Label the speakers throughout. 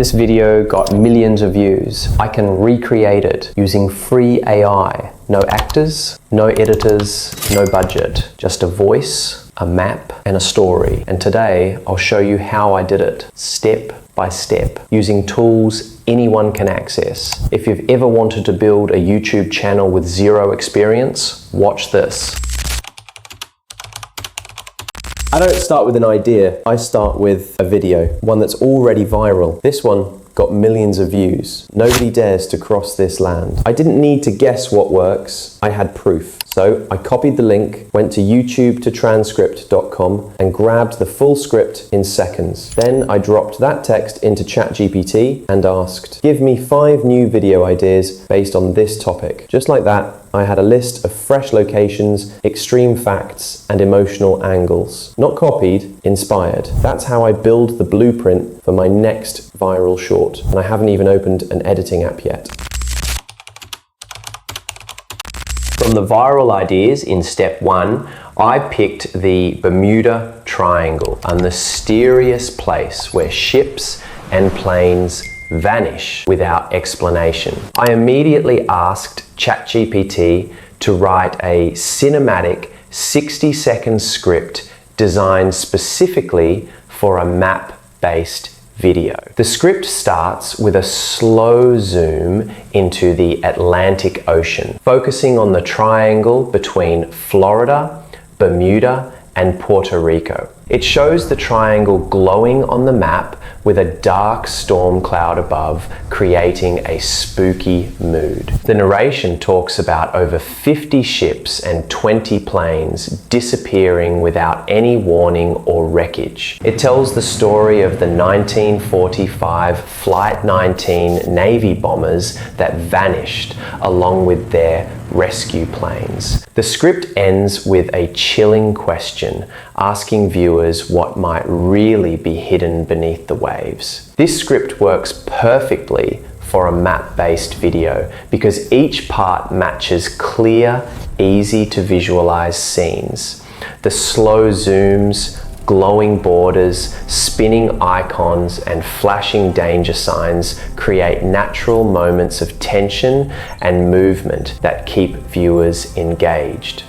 Speaker 1: This video got millions of views. I can recreate it using free AI. No actors, no editors, no budget. Just a voice, a map, and a story. And today, I'll show you how I did it, step by step, using tools anyone can access. If you've ever wanted to build a YouTube channel with zero experience, watch this. I don't start with an idea, I start with a video, one that's already viral. This one got millions of views. Nobody dares to cross this land. I didn't need to guess what works, I had proof. So I copied the link, went to YouTube to transcript.com and grabbed the full script in seconds. Then I dropped that text into ChatGPT and asked, give me 5 new video ideas based on this topic. Just like that, I had a list of fresh locations, extreme facts, and emotional angles. Not copied, inspired. That's how I build the blueprint for my next viral short. And I haven't even opened an editing app yet. From the viral ideas in step 1, I picked the Bermuda Triangle, a mysterious place where ships and planes vanish without explanation. I immediately asked ChatGPT to write a cinematic 60-second script designed specifically for a map-based video. The script starts with a slow zoom into the Atlantic Ocean, focusing on the triangle between Florida, Bermuda, and Puerto Rico. It shows the triangle glowing on the map with a dark storm cloud above, creating a spooky mood. The narration talks about over 50 ships and 20 planes disappearing without any warning or wreckage. It tells the story of the 1945 Flight 19 Navy bombers that vanished along with their rescue planes. The script ends with a chilling question, asking viewers what might really be hidden beneath the waves. This script works perfectly for a map-based video because each part matches clear, easy to visualize scenes. The slow zooms, glowing borders, spinning icons, and flashing danger signs create natural moments of tension and movement that keep viewers engaged.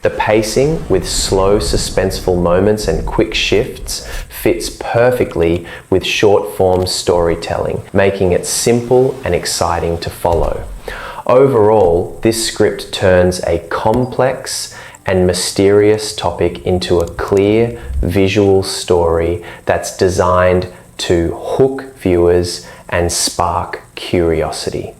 Speaker 1: The pacing, with slow, suspenseful moments and quick shifts, fits perfectly with short-form storytelling, making it simple and exciting to follow. Overall, this script turns a complex and mysterious topic into a clear visual story that's designed to hook viewers and spark curiosity.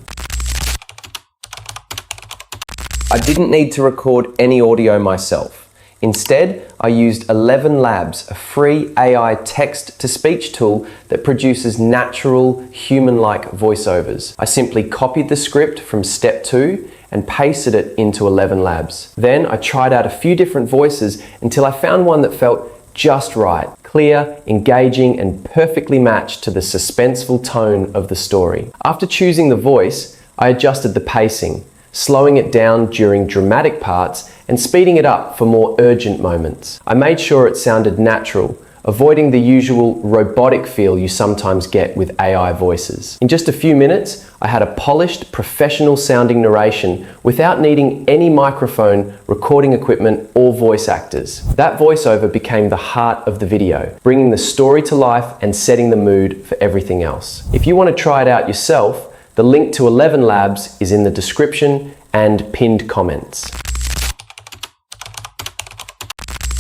Speaker 1: I didn't need to record any audio myself. Instead, I used ElevenLabs, a free AI text-to-speech tool that produces natural, human-like voiceovers. I simply copied the script from step 2 and pasted it into ElevenLabs. Then I tried out a few different voices until I found one that felt just right, clear, engaging, and perfectly matched to the suspenseful tone of the story. After choosing the voice, I adjusted the pacing, slowing it down during dramatic parts and speeding it up for more urgent moments. I made sure it sounded natural, avoiding the usual robotic feel you sometimes get with AI voices. In just a few minutes, I had a polished, professional-sounding narration without needing any microphone, recording equipment, or voice actors. That voiceover became the heart of the video, bringing the story to life and setting the mood for everything else. If you want to try it out yourself, the link to ElevenLabs is in the description and pinned comments.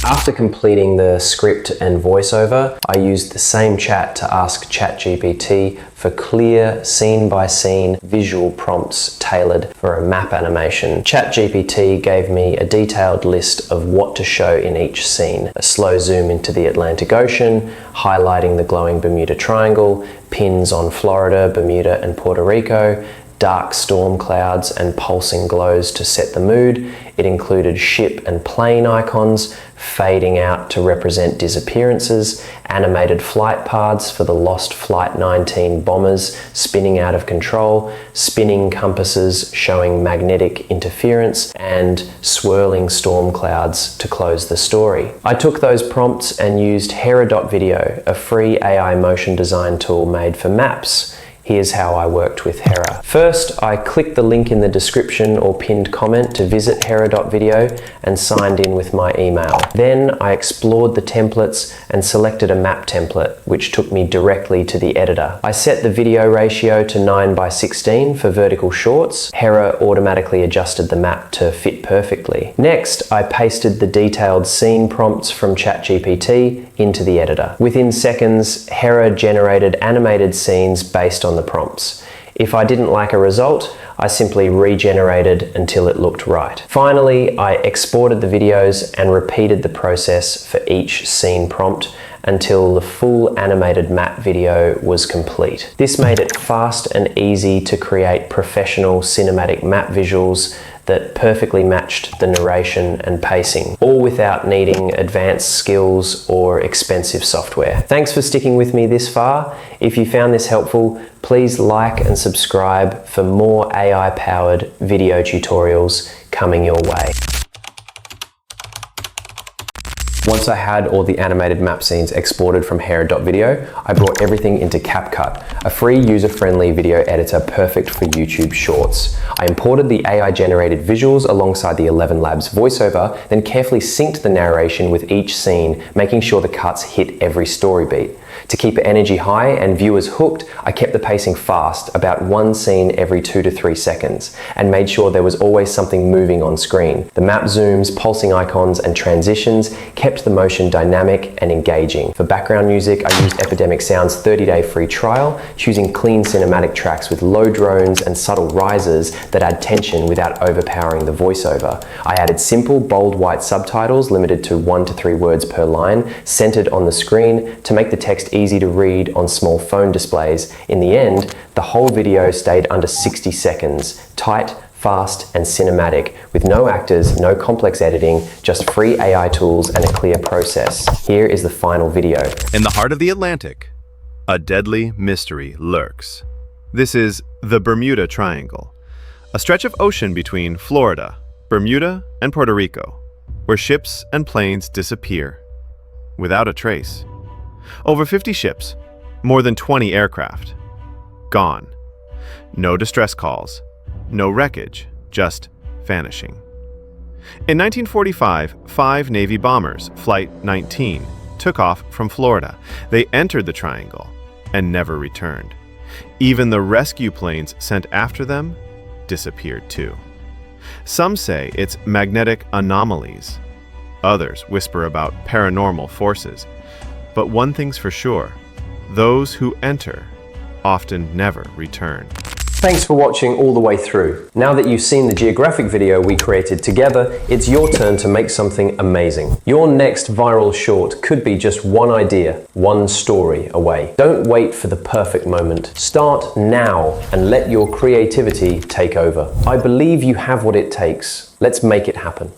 Speaker 1: After completing the script and voiceover, I used the same chat to ask ChatGPT for clear, scene-by-scene visual prompts tailored for a map animation. ChatGPT gave me a detailed list of what to show in each scene. A slow zoom into the Atlantic Ocean, highlighting the glowing Bermuda Triangle, pins on Florida, Bermuda, and Puerto Rico, dark storm clouds and pulsing glows to set the mood. It included ship and plane icons, fading out to represent disappearances, animated flight paths for the lost Flight 19 bombers spinning out of control, spinning compasses showing magnetic interference, and swirling storm clouds to close the story. I took those prompts and used Hera.video, a free AI motion design tool made for maps. Here's how I worked with Hera. First, I clicked the link in the description or pinned comment to visit Hera.video and signed in with my email. Then I explored the templates and selected a map template, which took me directly to the editor. I set the video ratio to 9:16 for vertical shots. Hera automatically adjusted the map to fit perfectly. Next, I pasted the detailed scene prompts from ChatGPT into the editor. Within seconds, Hera generated animated scenes based on the prompts. If I didn't like a result, I simply regenerated until it looked right. Finally, I exported the videos and repeated the process for each scene prompt until the full animated map video was complete. This made it fast and easy to create professional cinematic map visuals that perfectly matched the narration and pacing, all without needing advanced skills or expensive software. Thanks for sticking with me this far. If you found this helpful, please like and subscribe for more AI-powered video tutorials coming your way. Once I had all the animated map scenes exported from Hera.video, I brought everything into CapCut, a free user-friendly video editor perfect for YouTube Shorts. I imported the AI-generated visuals alongside the ElevenLabs voiceover, then carefully synced the narration with each scene, making sure the cuts hit every story beat. To keep energy high and viewers hooked, I kept the pacing fast, about one scene every 2 to 3 seconds, and made sure there was always something moving on screen. The map zooms, pulsing icons, and transitions kept the motion dynamic and engaging. For background music, I used Epidemic Sound's 30-day free trial, choosing clean cinematic tracks with low drones and subtle risers that add tension without overpowering the voiceover. I added simple, bold white subtitles limited to 1 to 3 words per line, centered on the screen to make the text easy to read on small phone displays. In the end, the whole video stayed under 60 seconds, tight, fast, and cinematic, with no actors, no complex editing, just free AI tools and a clear process. Here is the final video.
Speaker 2: In the heart of the Atlantic, a deadly mystery lurks. This is the Bermuda Triangle, a stretch of ocean between Florida, Bermuda, and Puerto Rico, where ships and planes disappear without a trace. Over 50 ships, more than 20 aircraft, gone. No distress calls, no wreckage, just vanishing. In 1945, 5 Navy bombers, Flight 19, took off from Florida. They entered the triangle and never returned. Even the rescue planes sent after them disappeared too. Some say it's magnetic anomalies. Others whisper about paranormal forces. But one thing's for sure, those who enter often never return.
Speaker 1: Thanks for watching all the way through. Now that you've seen the geographic video we created together, it's your turn to make something amazing. Your next viral short could be just one idea, one story away. Don't wait for the perfect moment. Start now and let your creativity take over. I believe you have what it takes. Let's make it happen.